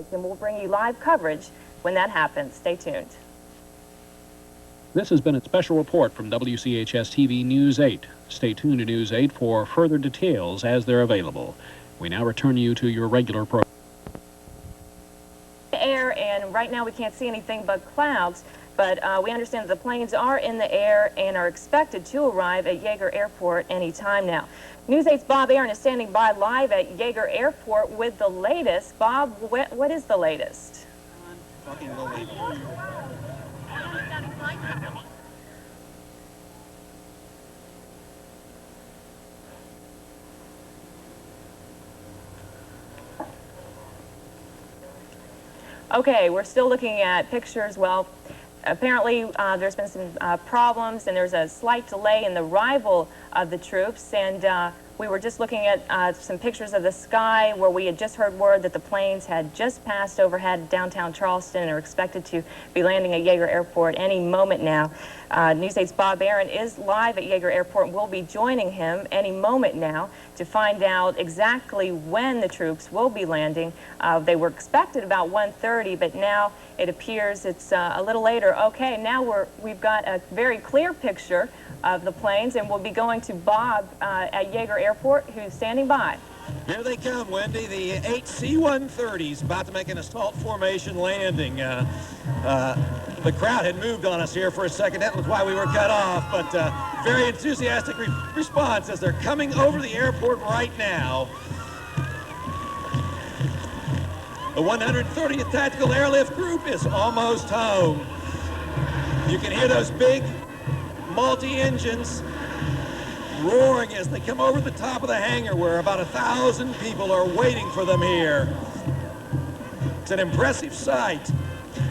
damage, and we'll bring you live coverage when that happens. Stay tuned. This has been a special report from WCHS-TV News 8. Stay tuned to News 8 for further details as they're available. We now return you to your regular program. Air, and right now we can't see anything but clouds, but we understand that the planes are in the air and are expected to arrive at Yeager Airport any time now. News 8's Bob Aaron is standing by live at Yeager Airport with the latest. Bob, what is the latest? Okay, we're still looking at pictures. Well, apparently there's been some problems, and there's a slight delay in the arrival of the troops, and we were just looking at some pictures of the sky where we had just heard word that the planes had just passed overhead downtown Charleston and are expected to be landing at Yeager Airport any moment now. News 8's Bob Aaron is live at Yeager Airport, and we'll be joining him any moment now to find out exactly when the troops will be landing. They were expected about 1:30, but now it appears it's a little later. Okay, now we've got a very clear picture of the planes, and we'll be going to Bob at Yeager Airport, who's standing by. Here they come, Wendy. The 8 C-130s about to make an assault formation landing. The crowd had moved on us here for a second. That was why we were cut off, but very enthusiastic response as they're coming over the airport right now. The 130th Tactical Airlift Group is almost home. You can hear those big multi-engines roaring as they come over the top of the hangar where about 1,000 people are waiting for them here. It's an impressive sight.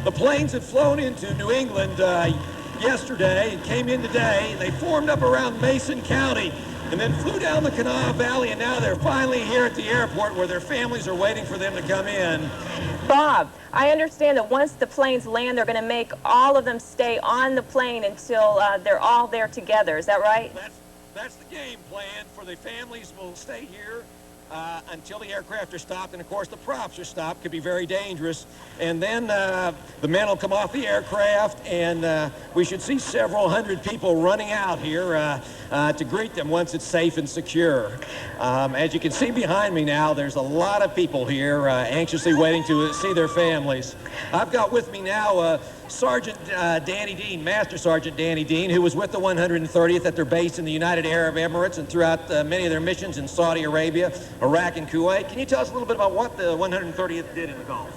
The planes had flown into New England yesterday and came in today. They formed up around Mason County and then flew down the Kanawha Valley, and now they're finally here at the airport where their families are waiting for them to come in. Bob, I understand that once the planes land, they're going to make all of them stay on the plane until they're all there together. Is that right? That's the game plan. For the families will stay here until the aircraft are stopped, and of course the props are stopped. Could be very dangerous. And then the men will come off the aircraft, and we should see several hundred people running out here to greet them once it's safe and secure. As you can see behind me now, there's a lot of people here anxiously waiting to see their families. I've got with me now Sergeant Danny Dean, Master Sergeant Danny Dean, who was with the 130th at their base in the United Arab Emirates and throughout many of their missions in Saudi Arabia, Iraq, and Kuwait. Can you tell us a little bit about what the 130th did in the Gulf?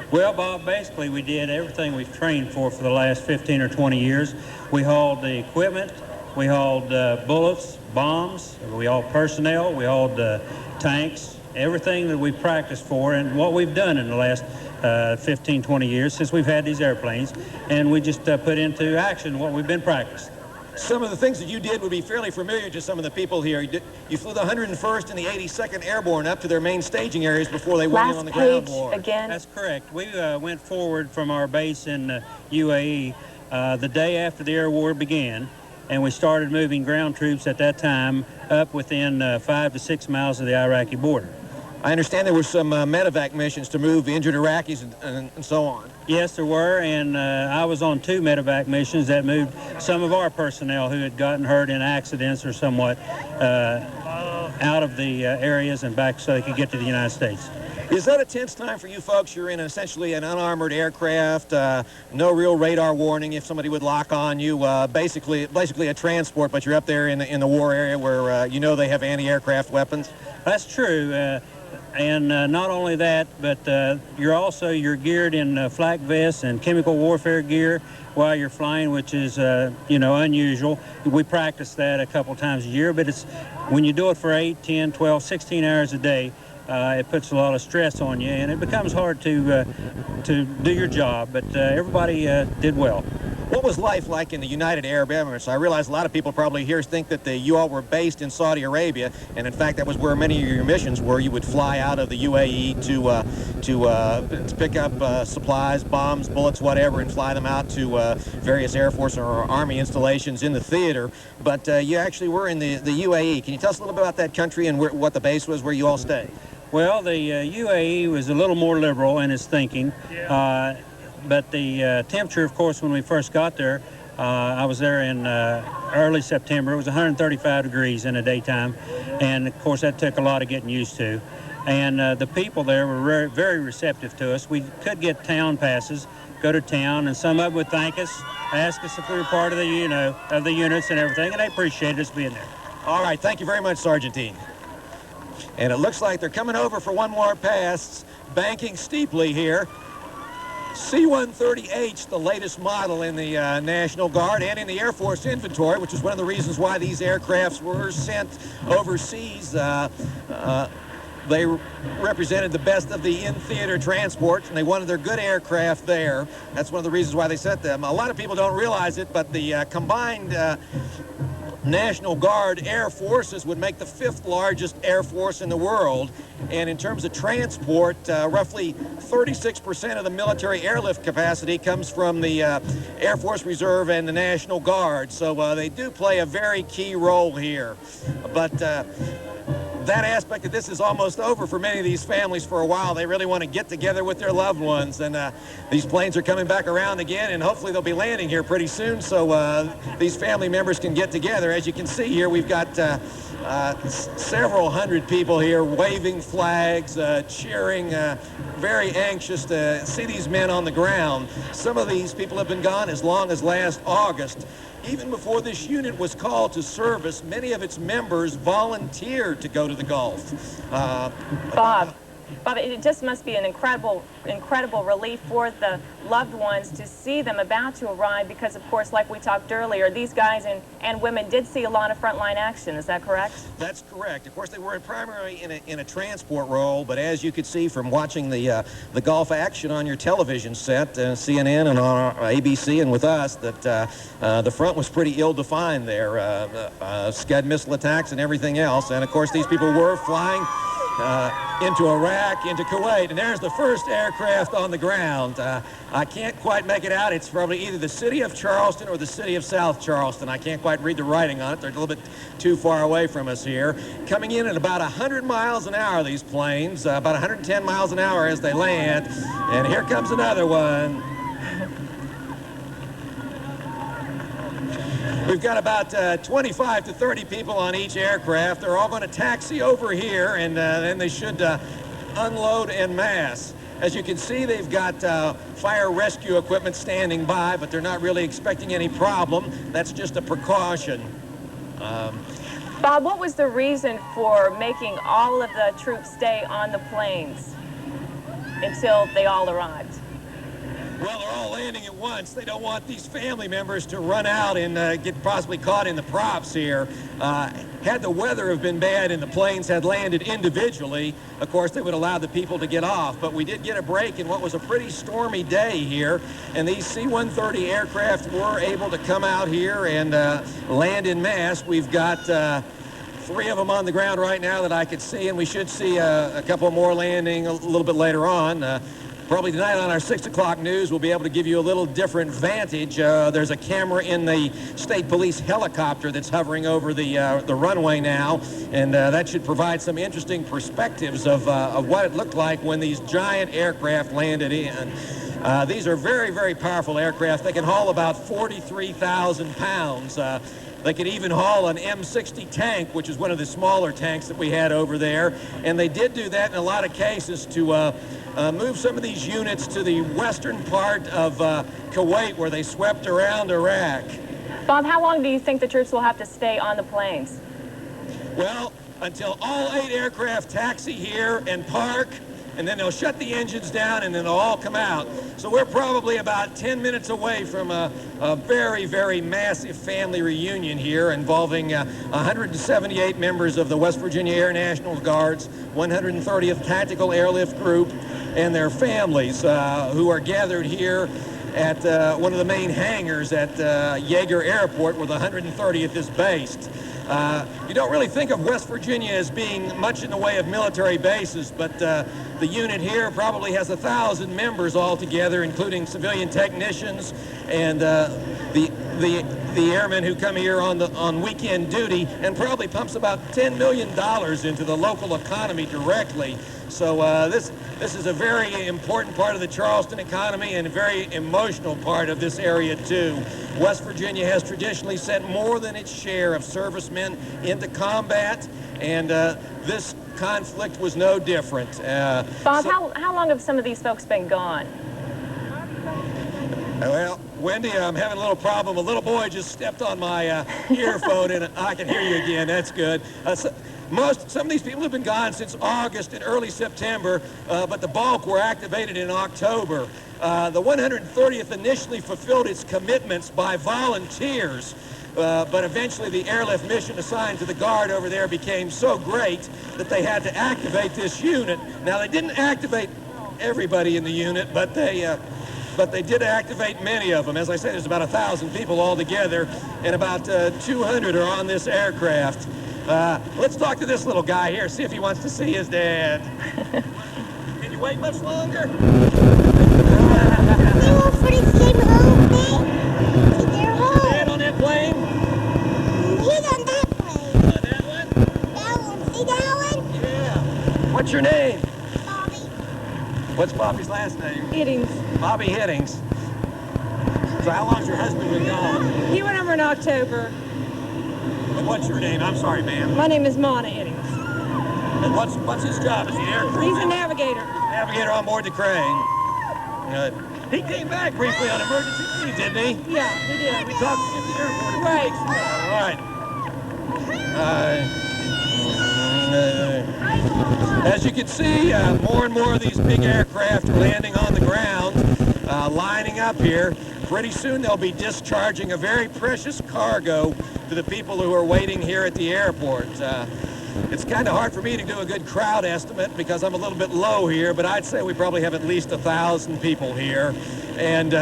Well, Bob, basically we did everything we've trained for the last 15 or 20 years. We hauled the equipment, we hauled bullets, bombs, we hauled personnel, we hauled tanks, everything that we practiced for, and what we've done in the last 15, 20 years since we've had these airplanes, and we just put into action what we've been practicing. Some of the things that you did would be fairly familiar to some of the people here. You flew the 101st and the 82nd Airborne up to their main staging areas before they went in on the ground war. Again. That's correct. We went forward from our base in UAE the day after the air war began, and we started moving ground troops at that time up within 5 to 6 miles of the Iraqi border. I understand there were some medevac missions to move injured Iraqis and so on. Yes, there were, and I was on 2 medevac missions that moved some of our personnel who had gotten hurt in accidents or somewhat out of the areas and back so they could get to the United States. Is that a tense time for you folks? You're in essentially an unarmored aircraft, no real radar warning if somebody would lock on you, basically a transport, but you're up there in the war area where you know they have anti-aircraft weapons? That's true. And not only that, but you're geared in flak vests and chemical warfare gear while you're flying, which is unusual. We practice that a couple times a year, but it's when you do it for 8, 10, 12, 16 hours a day, it puts a lot of stress on you, and it becomes hard to do your job. But everybody did well. What was life like in the United Arab Emirates? I realize a lot of people probably here think that you all were based in Saudi Arabia, and in fact that was where many of your missions were. You would fly out of the UAE to pick up supplies, bombs, bullets, whatever, and fly them out to various Air Force or Army installations in the theater. But you actually were in the UAE. Can you tell us a little bit about that country and what the base was where you all stayed? Well, the UAE was a little more liberal in its thinking, but the temperature, of course, when we first got there, I was there in early September. It was 135 degrees in the daytime, and of course that took a lot of getting used to. And the people there were very, very receptive to us. We could get town passes, go to town, and some of them would thank us, ask us if we were part of the, of the units and everything, and they appreciated us being there. All right, thank you very much, Sergeantine. And it looks like they're coming over for one more pass, banking steeply here. C-130H, the latest model in the National Guard and in the Air Force inventory, which is one of the reasons why these aircrafts were sent overseas. They represented the best of the in-theater transports, and they wanted their good aircraft there. That's one of the reasons why they sent them. A lot of people don't realize it, but the combined National Guard Air Forces would make the 5th largest air force in the world. And in terms of transport, roughly 36% of the military airlift capacity comes from the Air Force Reserve and the National Guard. So they do play a very key role here. But that aspect of this is almost over for many of these families for a while. They really want to get together with their loved ones, and these planes are coming back around again, and hopefully they'll be landing here pretty soon so these family members can get together. As you can see here, we've got several hundred people here waving flags, cheering, very anxious to see these men on the ground. Some of these people have been gone as long as last August. Even before this unit was called to service, many of its members volunteered to go to the Gulf. Bob, it just must be an incredible relief for the loved ones to see them about to arrive because, of course, like we talked earlier, these guys and women did see a lot of frontline action. Is that correct? That's correct. Of course, they were primarily in a transport role, but as you could see from watching the Gulf action on your television set, CNN and on ABC and with us, that the front was pretty ill-defined there. Scud missile attacks and everything else. And, of course, these people were flying into Iraq, into Kuwait, and there's the first aircraft on the ground. I can't quite make it out. It's probably either the city of Charleston or the city of South Charleston. I can't quite read the writing on it. They're a little bit too far away from us here. Coming in at about 100 miles an hour, these planes, about 110 miles an hour as they land. And here comes another one. We've got about 25 to 30 people on each aircraft. They're all going to taxi over here, and then they should unload en masse. As you can see, they've got fire rescue equipment standing by, but they're not really expecting any problem. That's just a precaution. Bob, what was the reason for making all of the troops stay on the planes until they all arrived? Well, they're all landing at once. They don't want these family members to run out and get possibly caught in the props here. Had the weather have been bad and the planes had landed individually, of course, they would allow the people to get off. But we did get a break in what was a pretty stormy day here, and these C-130 aircraft were able to come out here and land en masse. We've got 3 of them on the ground right now that I could see, and we should see a couple more landing a little bit later on. Probably tonight on our 6 o'clock news, we'll be able to give you a little different vantage. There's a camera in the state police helicopter that's hovering over the runway now, and that should provide some interesting perspectives of what it looked like when these giant aircraft landed in. These are very, very powerful aircraft. They can haul about 43,000 pounds. They could even haul an M60 tank, which is one of the smaller tanks that we had over there. And they did do that in a lot of cases to move some of these units to the western part of Kuwait, where they swept around Iraq. Bob, how long do you think the troops will have to stay on the planes? Well, until all 8 aircraft taxi here and park, and then they'll shut the engines down and then they'll all come out. So we're probably about 10 minutes away from a very, very massive family reunion here involving 178 members of the West Virginia Air National Guard's 130th Tactical Airlift Group and their families who are gathered here at one of the main hangars at Yeager Airport, where the 130th is based. You don't really think of West Virginia as being much in the way of military bases, but the unit here probably has 1,000 members altogether, including civilian technicians and the airmen who come here on weekend duty, and probably pumps about $10 million into the local economy directly. So this is a very important part of the Charleston economy and a very emotional part of this area too. West Virginia has traditionally sent more than its share of servicemen into combat, and this conflict was no different. Bob, how long have some of these folks been gone? Well, Wendy, I'm having a little problem. A little boy just stepped on my earphone, and I can hear you again. That's good. Some of these people have been gone since August and early September, but the bulk were activated in October. The 130th initially fulfilled its commitments by volunteers, but eventually the airlift mission assigned to the Guard over there became so great that they had to activate this unit. Now, they didn't activate everybody in the unit, but they did activate many of them. As I said, there's about 1,000 people altogether, and about 200 are on this aircraft. Let's talk to this little guy here, see if he wants to see his dad. Can you wait much longer? Dad on that plane? He's on that plane. On that one? That one. See that one? Yeah. What's your name? Bobby. What's Bobby's last name? Hiddings. Bobby Hiddings. So how long's your husband been gone? He went over in October. And what's your name? I'm sorry, ma'am. My name is Mona Hiddings. And what's his job? Is he air crew? He's a navigator. Navigator on board the crane. He came back briefly on emergency leave, didn't he? Yeah, he did. We talked to him at the airport. Right. All right. As you can see, more and more of these big aircraft are landing on the ground, lining up here. Pretty soon they'll be discharging a very precious cargo to the people who are waiting here at the airport. It's kind of hard for me to do a good crowd estimate because I'm a little bit low here, but I'd say we probably have at least 1,000 people here. And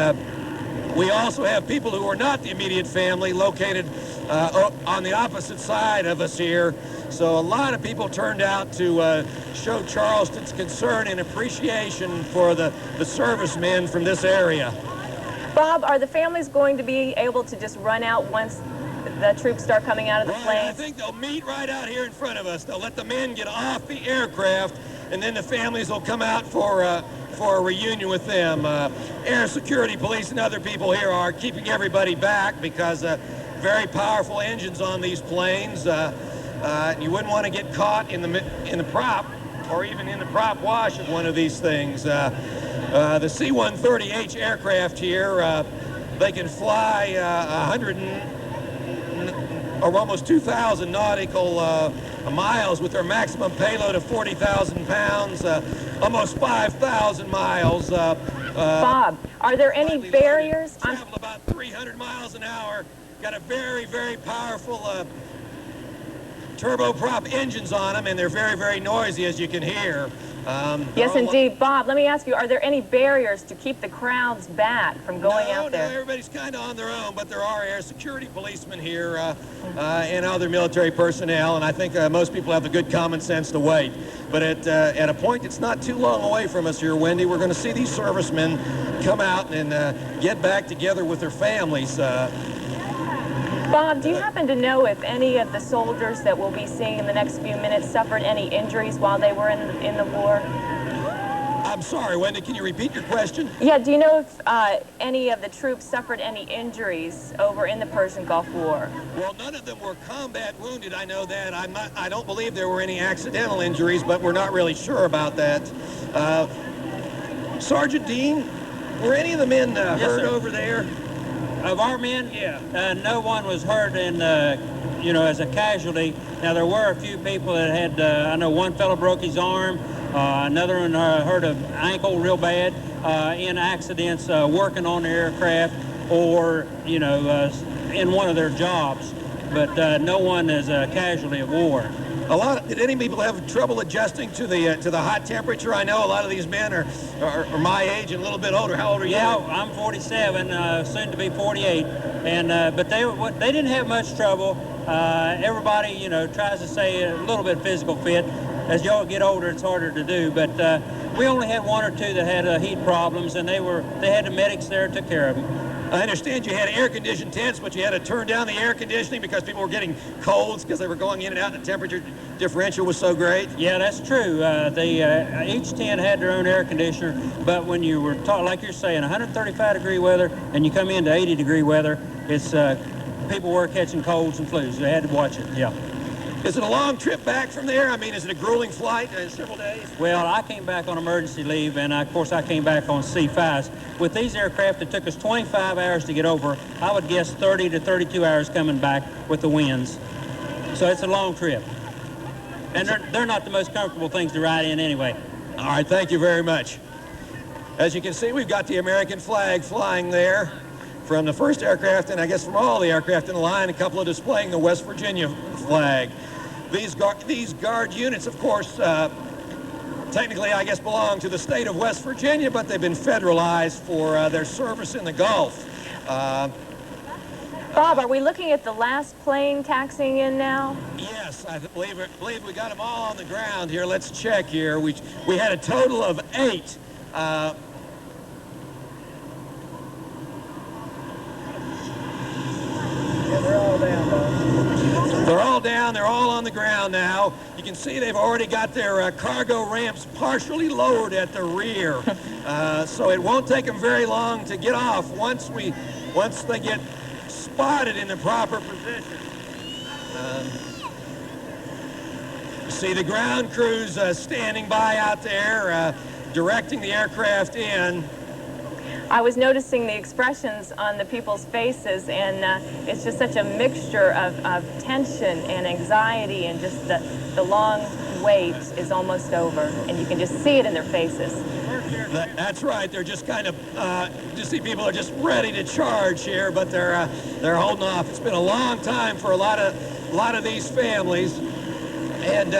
we also have people who are not the immediate family located on the opposite side of us here. So a lot of people turned out to show Charleston's concern and appreciation for the servicemen from this area. Bob, are the families going to be able to just run out once the troops start coming out of the Right, planes? I think they'll meet right out here in front of us. They'll let the men get off the aircraft, and then the families will come out for a reunion with them. Air security police and other people here are keeping everybody back because very powerful engines on these planes. You wouldn't want to get caught in the prop or even in the prop wash of one of these things. The C-130H aircraft here, they can fly 100 or almost 2,000 nautical miles with their maximum payload of 40,000 pounds, almost 5,000 miles. Bob, are there any barriers? Travel about 300 miles an hour. Got a very, very powerful turboprop engines on them, and they're very, very noisy, as you can hear. Yes, indeed. Bob, let me ask you, are there any barriers to keep the crowds back from going out there? No, everybody's kind of on their own, but there are air security policemen here and other military personnel, and I think most people have the good common sense to wait. But at a point that's not too long away from us here, Wendy, we're going to see these servicemen come out and get back together with their families. Bob, do you happen to know if any of the soldiers that we'll be seeing in the next few minutes suffered any injuries while they were in the war? I'm sorry, Wendy, can you repeat your question? Yeah, do you know if any of the troops suffered any injuries over in the Persian Gulf War? Well, none of them were combat wounded, I know that. I don't believe there were any accidental injuries, but we're not really sure about that. Sergeant Dean, were any of the men hurt over there? Of our men, yeah. No one was hurt in, as a casualty. Now, there were a few people that had, I know one fellow broke his arm, another one hurt an ankle real bad in accidents working on the aircraft or, in one of their jobs. But no one is a casualty of war. Did any people have trouble adjusting to the hot temperature? I know a lot of these men are my age and a little bit older. How old are you? Yeah, I'm 47, soon to be 48, and but they didn't have much trouble. Everybody, tries to stay a little bit physical fit. As y'all get older, it's harder to do. But we only had one or two that had heat problems, and they had the medics there, took care of them. I understand you had air-conditioned tents, but you had to turn down the air conditioning because people were getting colds because they were going in and out and the temperature differential was so great. Yeah, that's true. Each tent had their own air conditioner, but when you were like you're saying, 135-degree weather, and you come into 80-degree weather, it's people were catching colds and flus. They had to watch it. Yeah. Is it a long trip back from there? I mean, is it a grueling flight, several days? Well, I came back on emergency leave, and of course I came back on C-5s. With these aircraft, it took us 25 hours to get over. I would guess 30 to 32 hours coming back with the winds. So it's a long trip. And they're not the most comfortable things to ride in anyway. All right, thank you very much. As you can see, we've got the American flag flying there from the first aircraft, and I guess from all the aircraft in the line, a couple of displaying the West Virginia flag. These guard units, of course, technically, I guess, belong to the state of West Virginia, but they've been federalized for their service in the Gulf. Bob, are we looking at the last plane taxiing in now? Yes, I believe we got them all on the ground here. Let's check here. We had a total of 8. Yeah, they're all down, Bob. They're all down. They're all on the ground now. You can see they've already got their cargo ramps partially lowered at the rear. So it won't take them very long to get off once they get spotted in the proper position. You see the ground crews standing by out there, directing the aircraft in. I was noticing the expressions on the people's faces, and it's just such a mixture of tension and anxiety, and just the long wait is almost over, and you can just see it in their faces. That's right. They're just kind of, you see people are just ready to charge here, but they're holding off. It's been a long time for a lot of these families, and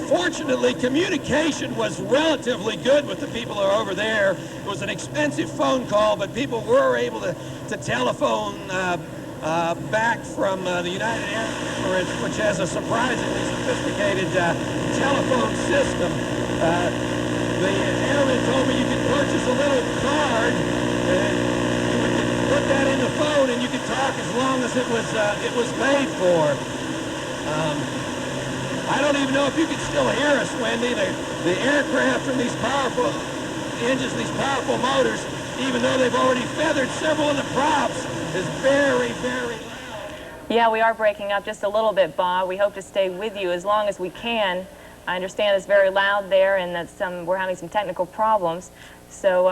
fortunately, communication was relatively good with the people who are over there. It was an expensive phone call, but people were able to telephone back from the United Airlines, which has a surprisingly sophisticated telephone system. The airman told me you could purchase a little card, and you would put that in the phone, and you could talk as long as it was paid for. I don't even know if you can still hear us, Wendy. The aircraft from these powerful engines, these powerful motors, even though they've already feathered several of the props, is very, very loud. Yeah, we are breaking up just a little bit, Bob. We hope to stay with you as long as we can. I understand it's very loud there, and that we're having some technical problems. So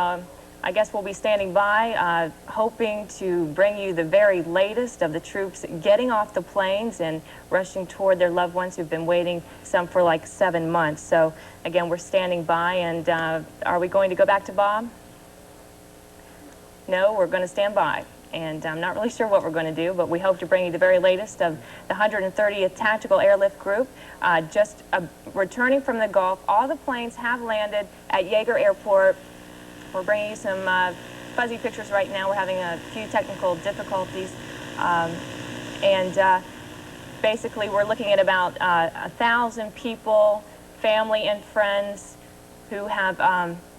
I guess we'll be standing by, hoping to bring you the very latest of the troops getting off the planes and rushing toward their loved ones who've been waiting, some for like 7 months. So again, we're standing by, and are we going to go back to Bob? No, we're going to stand by. And I'm not really sure what we're going to do, but we hope to bring you the very latest of the 130th Tactical Airlift Group, just returning from the Gulf. All the planes have landed at Yeager Airport. We're bringing you some fuzzy pictures right now. We're having a few technical difficulties. Basically, we're looking at about 1,000 people, family and friends, who have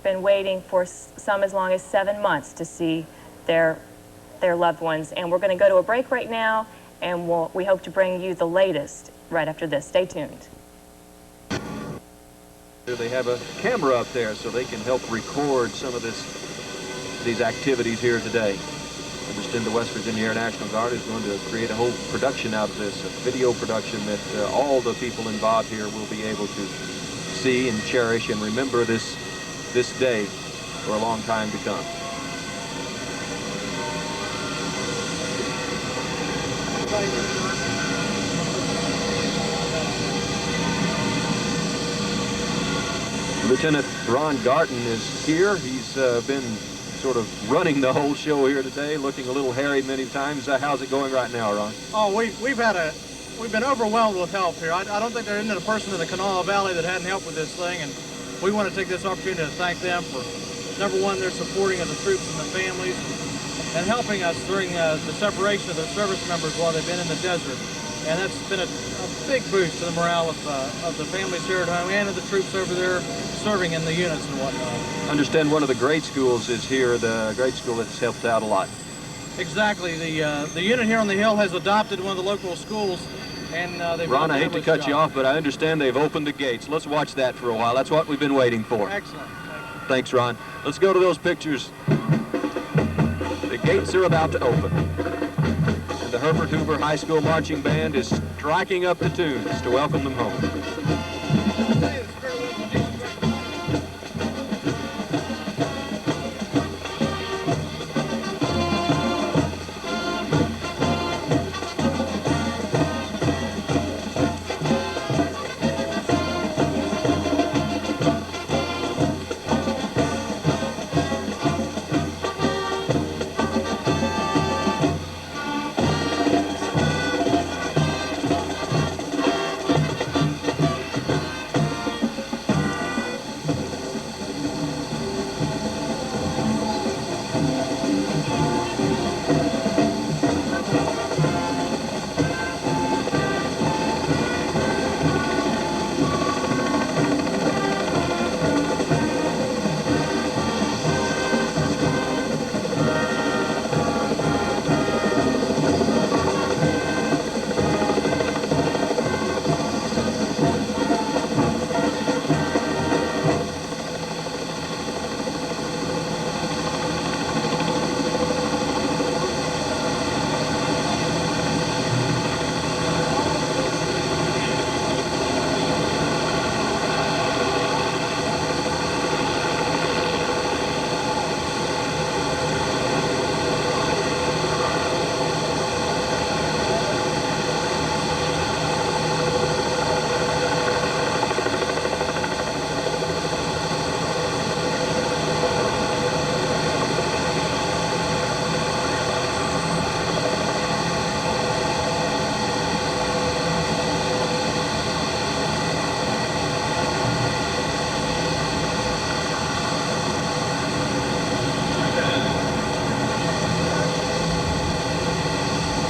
been waiting for some as long as 7 months to see their loved ones. And we're going to go to a break right now, and we hope to bring you the latest right after this. Stay tuned. They have a camera up there so they can help record some of these activities here today. I understand the West Virginia Air National Guard is going to create a whole production out of this, a video production that all the people involved here will be able to see and cherish and remember this day for a long time to come. Lieutenant Ron Garton is here. He's been sort of running the whole show here today, looking a little hairy many times. How's it going right now, Ron? Oh, we've been overwhelmed with help here. I don't think there isn't a person in the Kanawha Valley that hadn't helped with this thing, and we want to take this opportunity to thank them for, number one, their supporting of the troops and the families, and helping us during the separation of their service members while they've been in the desert. And that's been a big boost to the morale of the families here at home and of the troops over there serving in the units and whatnot. I understand one of the grade schools is here, the grade school that's helped out a lot. Exactly. The unit here on the hill has adopted one of the local schools, and they've Ron, done a I hate to fabulous cut you job. off, but I understand they've opened the gates. Let's watch that for a while. That's what we've been waiting for. Excellent. Thanks, Ron. Let's go to those pictures. The gates are about to open. And the Herbert Hoover High School Marching Band is striking up the tunes to welcome them home.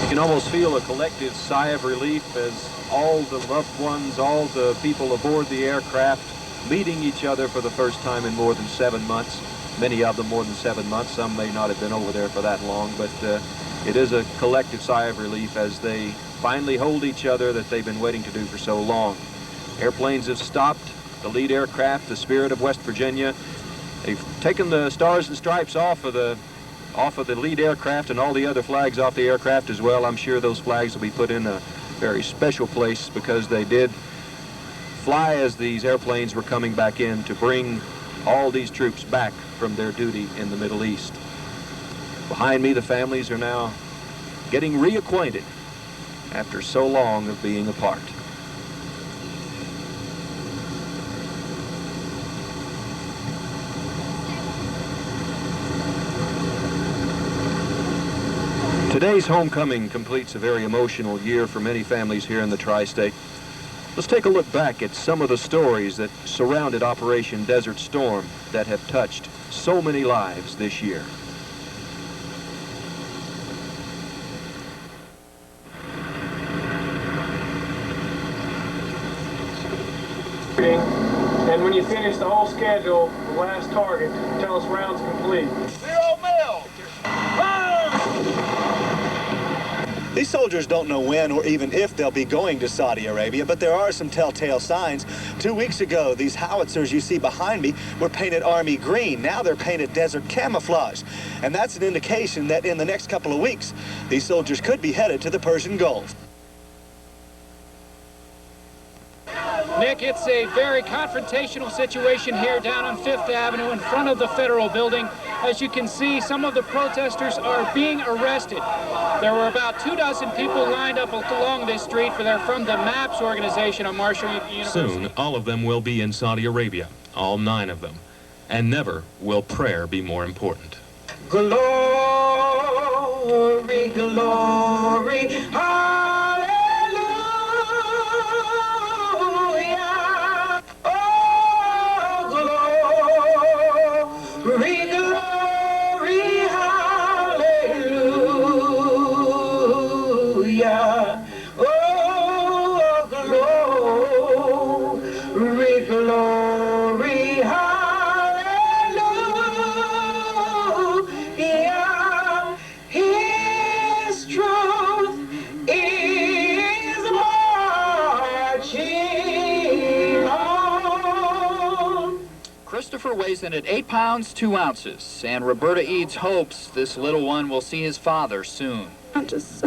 You can almost feel a collective sigh of relief as all the loved ones, all the people aboard the aircraft meeting each other for the first time in more than 7 months. Many of them more than 7 months. Some may not have been over there for that long, but it is a collective sigh of relief as they finally hold each other that they've been waiting to do for so long. Airplanes have stopped. The lead aircraft, the Spirit of West Virginia, they've taken the stars and stripes off of the lead aircraft and all the other flags off the aircraft as well. I'm sure those flags will be put in a very special place because they did fly as these airplanes were coming back in to bring all these troops back from their duty in the Middle East. Behind me, the families are now getting reacquainted after so long of being apart. Today's homecoming completes a very emotional year for many families here in the Tri-State. Let's take a look back at some of the stories that surrounded Operation Desert Storm that have touched so many lives this year. And when you finish the whole schedule, the last target, tell us rounds complete. 0 mil. These soldiers don't know when or even if they'll be going to Saudi Arabia, but there are some telltale signs. 2 weeks ago, these howitzers you see behind me were painted army green. Now they're painted desert camouflage. And that's an indication that in the next couple of weeks, these soldiers could be headed to the Persian Gulf. Nick, it's a very confrontational situation here down on 5th Avenue in front of the Federal Building. As you can see, some of the protesters are being arrested. There were about 24 people lined up along this street they're from the MAPS organization on Marshall University. Soon, all of them will be in Saudi Arabia, all 9 of them. And never will prayer be more important. Glory, glory, hallelujah. Oh, glory, glory, hallelujah. Oh, glory, glory, hallelujah. Here weighs in at 8 pounds, 2 ounces. And Roberta Eads hopes this little one will see his father soon. I just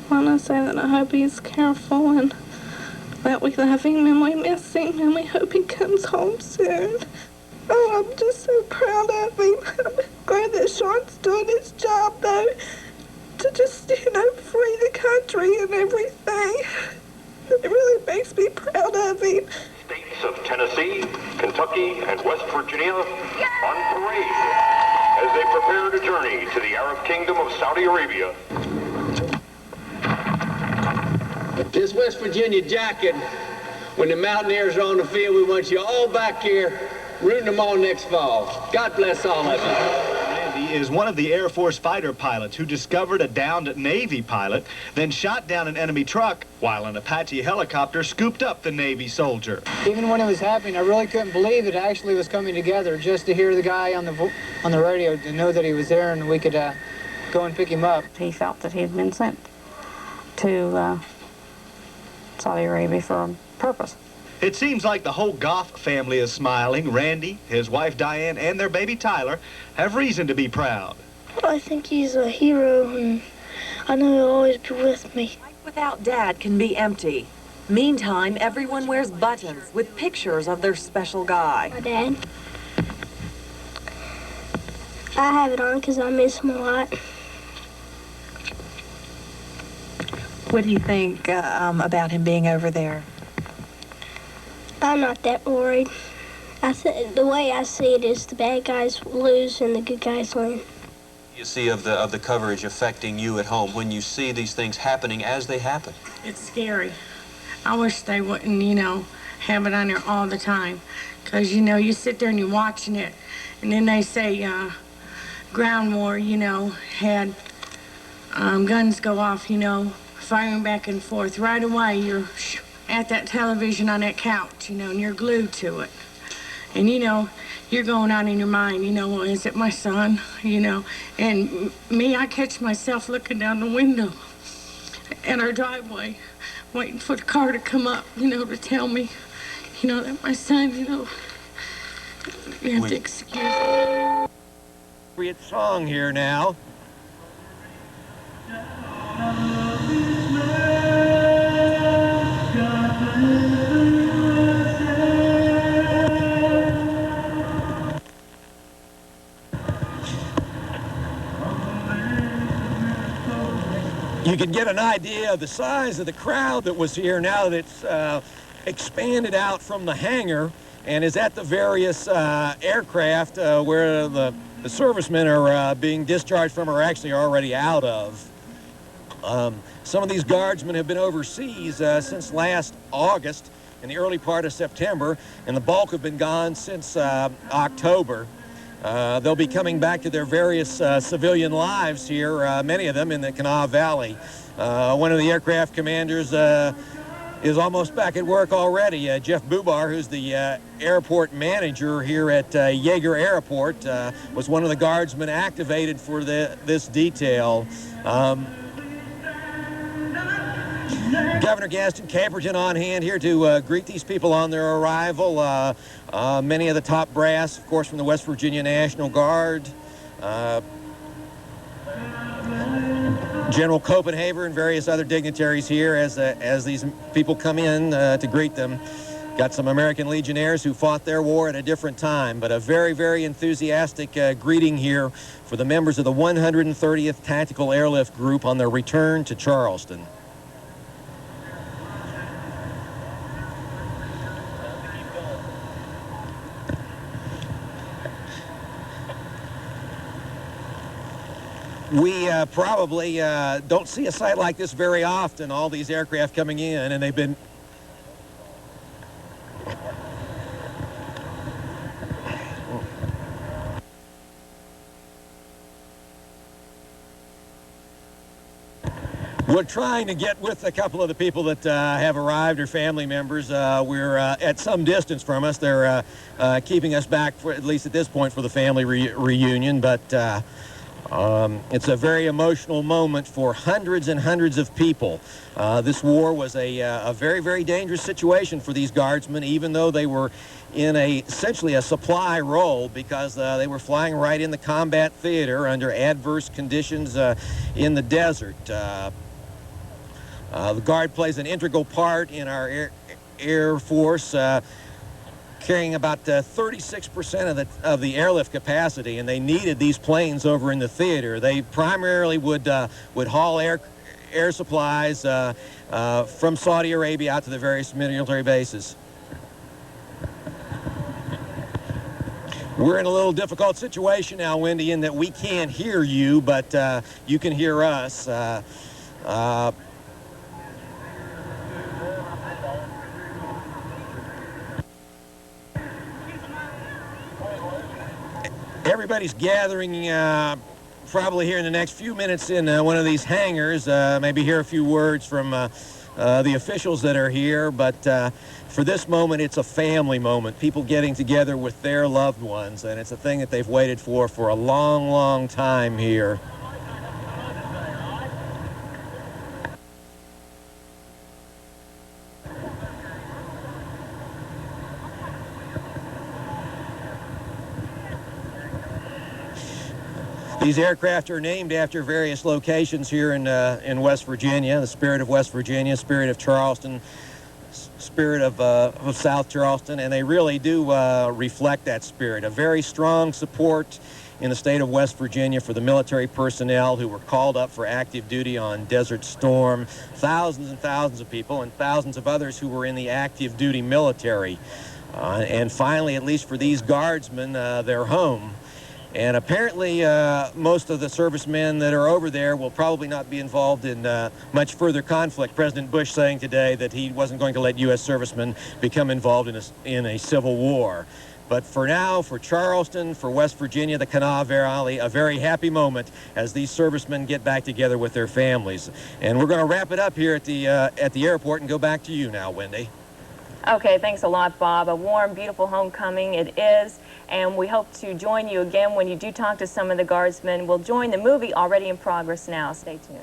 want to say that I hope he's careful and that we love him and we miss him and we hope he comes home soon. Oh, I'm just so proud of him. I'm glad that Sean's doing his job, though, to just, you know, free the country and everything. It really makes me proud of him. States of Tennessee, Kentucky, and West Virginia on parade as they prepare to journey to the Arab Kingdom of Saudi Arabia. This West Virginia jacket, when the Mountaineers are on the field, we want you all back here rooting them on next fall. God bless all of you. Randy is one of the Air Force fighter pilots who discovered a downed Navy pilot, then shot down an enemy truck while an Apache helicopter scooped up the Navy soldier. Even when it was happening, I really couldn't believe it actually was coming together, just to hear the guy on the radio, to know that he was there and we could go and pick him up. He felt that he had been sent to Saudi Arabia for a purpose. It seems like the whole Goff family is smiling. Randy, his wife Diane, and their baby Tyler have reason to be proud. I think he's a hero, and I know he'll always be with me. Life without Dad can be empty. Meantime, everyone wears buttons with pictures of their special guy. My dad. I have it on because I miss him a lot. What do you think about him being over there? I'm not that worried. The way I see it is the bad guys lose and the good guys win. You see of the coverage affecting you at home when you see these things happening as they happen? It's scary. I wish they wouldn't, you know, have it on there all the time. Because, you know, you sit there and you're watching it, and then they say ground war, you know, had guns go off, you know, firing back and forth. Right away, you're at that television on that couch, you know, and you're glued to it. And, you know, you're going on in your mind, you know, well, is it my son, you know? And me, I catch myself looking down the window in our driveway, waiting for the car to come up, you know, to tell me, you know, that my son, you know, you have to excuse me. Appropriate song here now. You can get an idea of the size of the crowd that was here now that it's expanded out from the hangar and is at the various aircraft where the servicemen are being discharged from or actually already out of. Some of these guardsmen have been overseas since last August and the early part of September, and the bulk have been gone since October. They'll be coming back to their various civilian lives here, many of them in the Kanawha Valley. One of the aircraft commanders is almost back at work already. Jeff Bubar, who's the airport manager here at Yeager Airport, was one of the guardsmen activated for this detail. Governor Gaston Caperton on hand here to greet these people on their arrival. Many of the top brass, of course, from the West Virginia National Guard. General Copenhaver and various other dignitaries here as these people come in to greet them. Got some American Legionnaires who fought their war at a different time, but a very, very enthusiastic greeting here for the members of the 130th Tactical Airlift Group on their return to Charleston. We probably don't see a sight like this very often, all these aircraft coming in, and they've been... We're trying to get with a couple of the people that have arrived or family members. We're at some distance from us. They're keeping us back, for, at least at this point, for the family reunion, but It's a very emotional moment for hundreds and hundreds of people. This war was a very, very dangerous situation for these guardsmen, even though they were in essentially a supply role, because they were flying right in the combat theater under adverse conditions in the desert. The Guard plays an integral part in our Air Force, carrying about 36% of the airlift capacity, and they needed these planes over in the theater. They primarily would haul air supplies from Saudi Arabia out to the various military bases. We're in a little difficult situation now, Wendy, in that we can't hear you, but you can hear us. Everybody's gathering probably here in the next few minutes in one of these hangars. Maybe hear a few words from the officials that are here, but for this moment, it's a family moment. People getting together with their loved ones, and it's a thing that they've waited for a long, long time here. These aircraft are named after various locations here in West Virginia: the Spirit of West Virginia, Spirit of Charleston, Spirit of South Charleston, and they really do reflect that spirit. A very strong support in the state of West Virginia for the military personnel who were called up for active duty on Desert Storm. Thousands and thousands of people, and thousands of others who were in the active duty military. And finally, at least for these guardsmen, they're home. And apparently, most of the servicemen that are over there will probably not be involved in much further conflict. President Bush saying today that he wasn't going to let U.S. servicemen become involved in a civil war. But for now, for Charleston, for West Virginia, the Kanawha Valley, a very happy moment as these servicemen get back together with their families. And we're going to wrap it up here at the airport and go back to you now, Wendy. Okay, thanks a lot, Bob. A warm, beautiful homecoming it is, and we hope to join you again when you do talk to some of the guardsmen. We'll join the movie already in progress now. Stay tuned.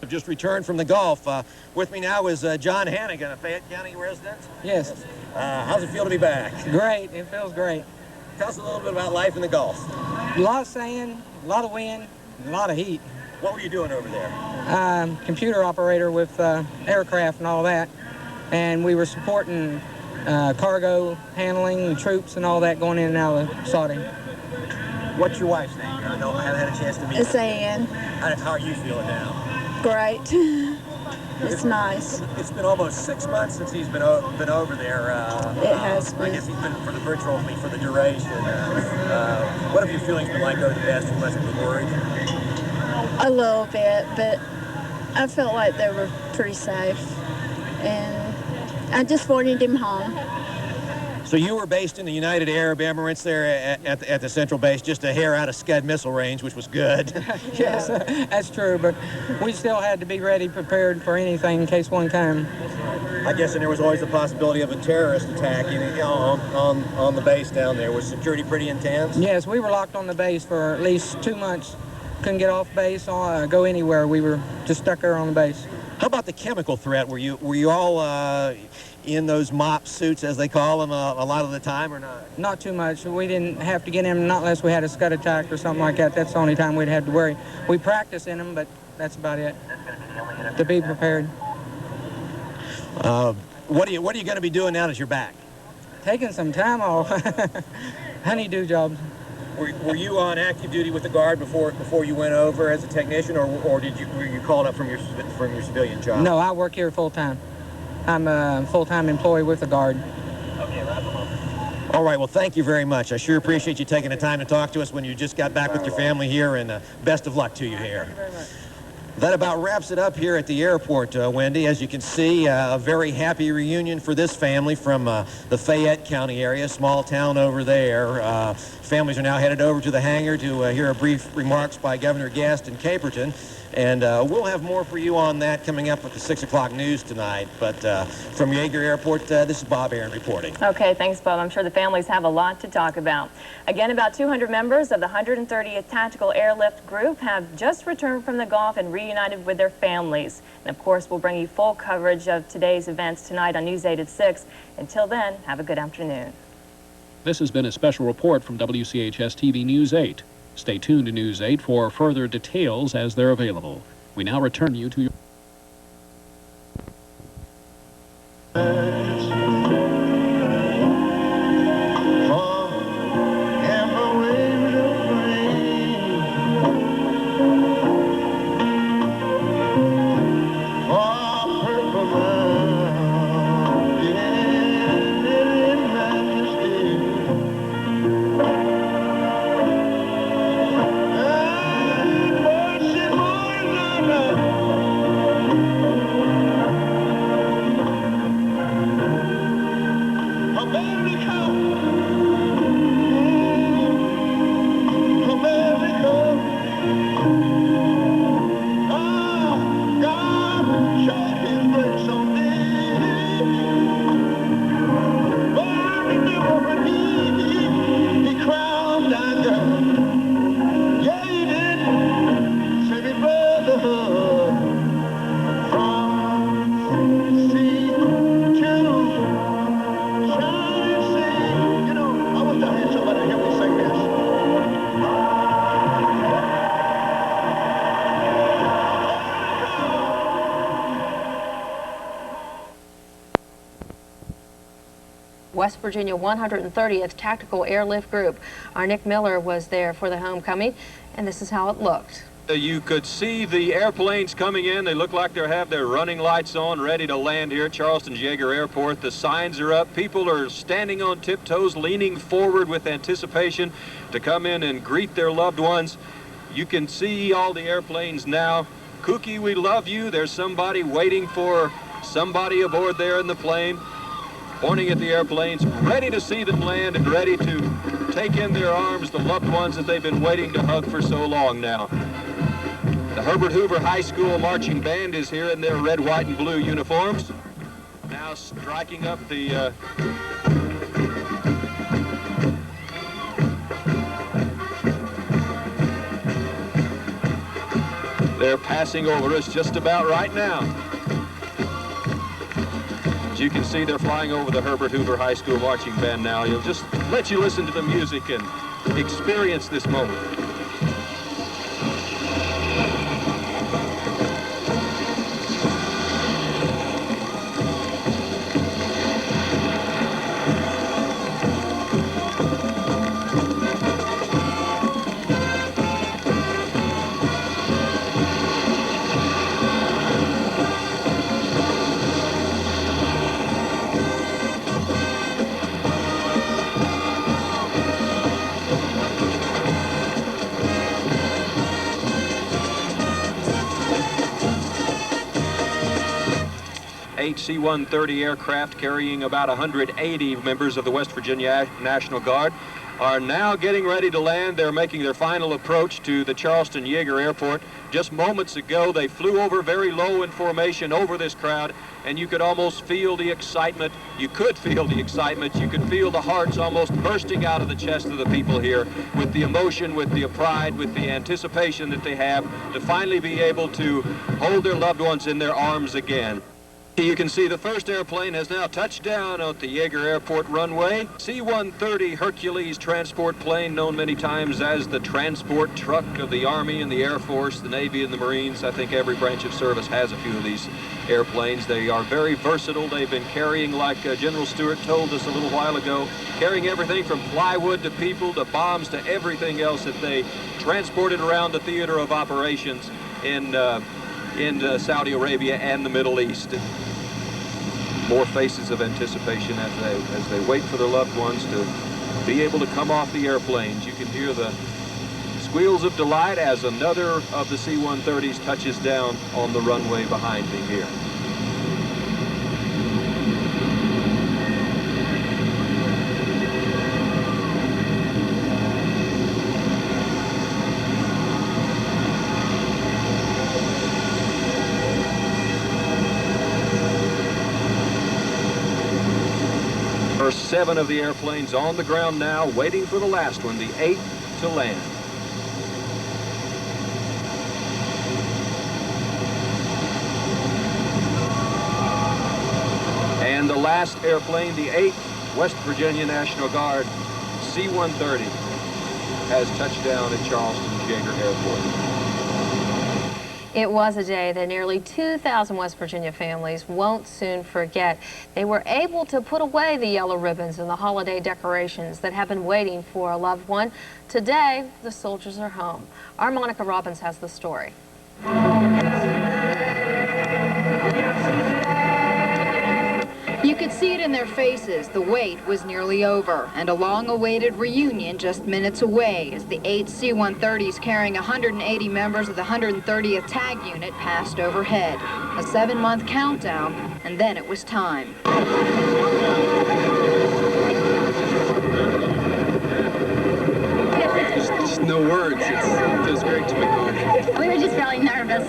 Just returned from the Gulf. With me now is John Hannigan, a Fayette County resident. Yes. How's it feel to be back? Great. It feels great. Tell us a little bit about life in the Gulf. A lot of sand, a lot of wind, a lot of heat. What were you doing over there? Computer operator with aircraft and all that. And we were supporting cargo handling, troops and all that going in and out of Saudi. What's your wife's name? I haven't had a chance to meet It's Ann. How are you feeling now? Great. It's nice. It's been almost 6 months since he's been over there. It has been. I guess he's been virtually for the duration. What have your feelings been like over the past 2 months? Have you been worried? A little bit, but I felt like they were pretty safe. And I just wanted him home. So you were based in the United Arab Emirates there at the central base, just a hair out of Scud missile range, which was good. Yes, that's true, but we still had to be ready, prepared for anything in case one came. I guess, and there was always the possibility of a terrorist attack on the base down there. Was security pretty intense? Yes, we were locked on the base for at least 2 months. Couldn't get off base or go anywhere. We were just stuck there on the base. How about the chemical threat? Were you all in those mop suits, as they call them, a lot of the time, or not? Not too much. We didn't have to get in them, not unless we had a Scud attack or something like that. That's the only time we'd have to worry. We practice in them, but that's about it. To be prepared. What are you going to be doing now that you're back? Taking some time off. Honeydew jobs. Were you on active duty with the Guard before you went over as a technician, or were you called up from your civilian job? No, I work here full time. I'm a full-time employee with the Guard. Okay, wrap them up. All right, well, thank you very much. I sure appreciate you taking the time to talk to us when you just got back with your family here, and best of luck to you here. Thank you very much. That about wraps it up here at the airport, Wendy. As you can see, a very happy reunion for this family from the Fayette County area, small town over there. Families are now headed over to the hangar to hear a brief remarks by Governor Guest and Caperton. And we'll have more for you on that coming up with the 6 o'clock news tonight. But from Yeager Airport, this is Bob Aaron reporting. Okay, thanks, Bob. I'm sure the families have a lot to talk about. Again, about 200 members of the 130th Tactical Airlift Group have just returned from the Gulf and reunited with their families. And, of course, we'll bring you full coverage of today's events tonight on News 8 at 6. Until then, have a good afternoon. This has been a special report from WCHS-TV News 8. Stay tuned to News 8 for further details as they're available. We now return you to your... West Virginia 130th Tactical Airlift Group. Our Nick Miller was there for the homecoming, and this is how it looked. You could see the airplanes coming in. They look like they have their running lights on, ready to land here at Charleston Yeager Airport. The signs are up. People are standing on tiptoes, leaning forward with anticipation to come in and greet their loved ones. You can see all the airplanes now. Cookie, we love you. There's somebody waiting for somebody aboard there in the plane, pointing at the airplanes, ready to see them land and ready to take in their arms the loved ones that they've been waiting to hug for so long now. The Herbert Hoover High School Marching Band is here in their red, white, and blue uniforms, now striking up the they're passing over us just about right now. As you can see, they're flying over the Herbert Hoover High School Marching Band now. You'll just let you listen to the music and experience this moment. C-130 aircraft carrying about 180 members of the West Virginia National Guard are now getting ready to land. They're making their final approach to the Charleston Yeager Airport. Just moments ago, they flew over very low in formation over this crowd, and you could almost feel the excitement. You could feel the excitement. You could feel the hearts almost bursting out of the chest of the people here with the emotion, with the pride, with the anticipation that they have to finally be able to hold their loved ones in their arms again. You can see the first airplane has now touched down at the Yeager Airport runway. C-130 Hercules transport plane, known many times as the transport truck of the Army and the Air Force, the Navy and the Marines. I think every branch of service has a few of these airplanes. They are very versatile. They've been carrying, like General Stewart told us a little while ago, carrying everything from plywood to people to bombs to everything else that they transported around the theater of operations in Saudi Arabia and the Middle East. More faces of anticipation as they wait for their loved ones to be able to come off the airplanes. You can hear the squeals of delight as another of the C-130s touches down on the runway behind me here. First 7 of the airplanes on the ground now, waiting for the last one, the 8th, to land. And the last airplane, the 8th West Virginia National Guard C-130, has touched down at Charleston's Yeager Airport. It was a day that nearly 2,000 West Virginia families won't soon forget. They were able to put away the yellow ribbons and the holiday decorations that have been waiting for a loved one. Today, the soldiers are home. Our Monica Robbins has the story. You could see it in their faces. The wait was nearly over, and a long-awaited reunion just minutes away as the 8 C-130s carrying 180 members of the 130th TAG unit passed overhead. A 7-month countdown, and then it was time. Just no words. It feels great to be home. We were just really nervous.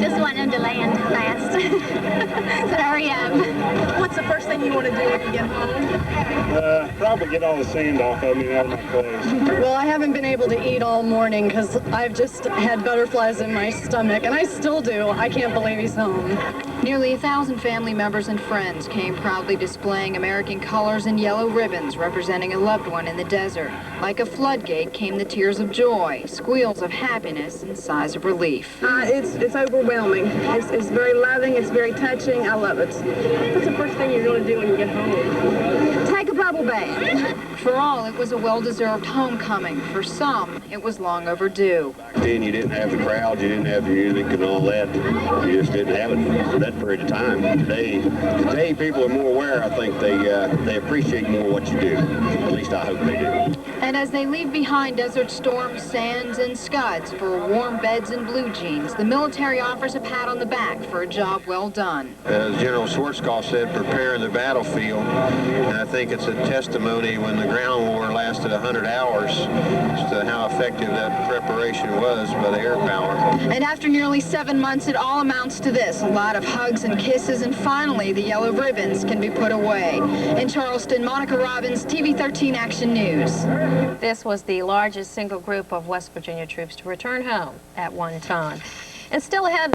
Just wanting them to land fast. So hurry up. What's the first thing you want to do when you get home? Probably get all the sand off of me and out of my clothes. Well, I haven't been able to eat all morning because I've just had butterflies in my stomach, and I still do. I can't believe he's home. Nearly 1,000 family members and friends came proudly displaying American colors and yellow ribbons representing a loved one in the desert. Like a floodgate came the tears of joy, squeals of happiness, and sighs of relief. It's overwhelming. It's very loving. It's very touching. I love it. What's the first thing you're going to do when you get home? Take a bubble bath. For all, it was a well-deserved homecoming. For some, it was long overdue. Back then, you didn't have the crowd, you didn't have the music and all that. You just didn't have it for that period of time. Today people are more aware. I think they appreciate more what you do. At least I hope they do. And as they leave behind desert storms, sands, and scuds for warm beds and blue jeans, the military offers a pat on the back for a job well done. As General Schwarzkopf said, prepare the battlefield. And I think it's a testimony when the ground war lasted 100 hours as to how effective that preparation was by the air power. And after nearly 7 months, it all amounts to this: a lot of hugs and kisses, and finally the yellow ribbons can be put away. In Charleston, Monica Robbins, TV 13 Action News. This was the largest single group of West Virginia troops to return home at one time. And still ahead.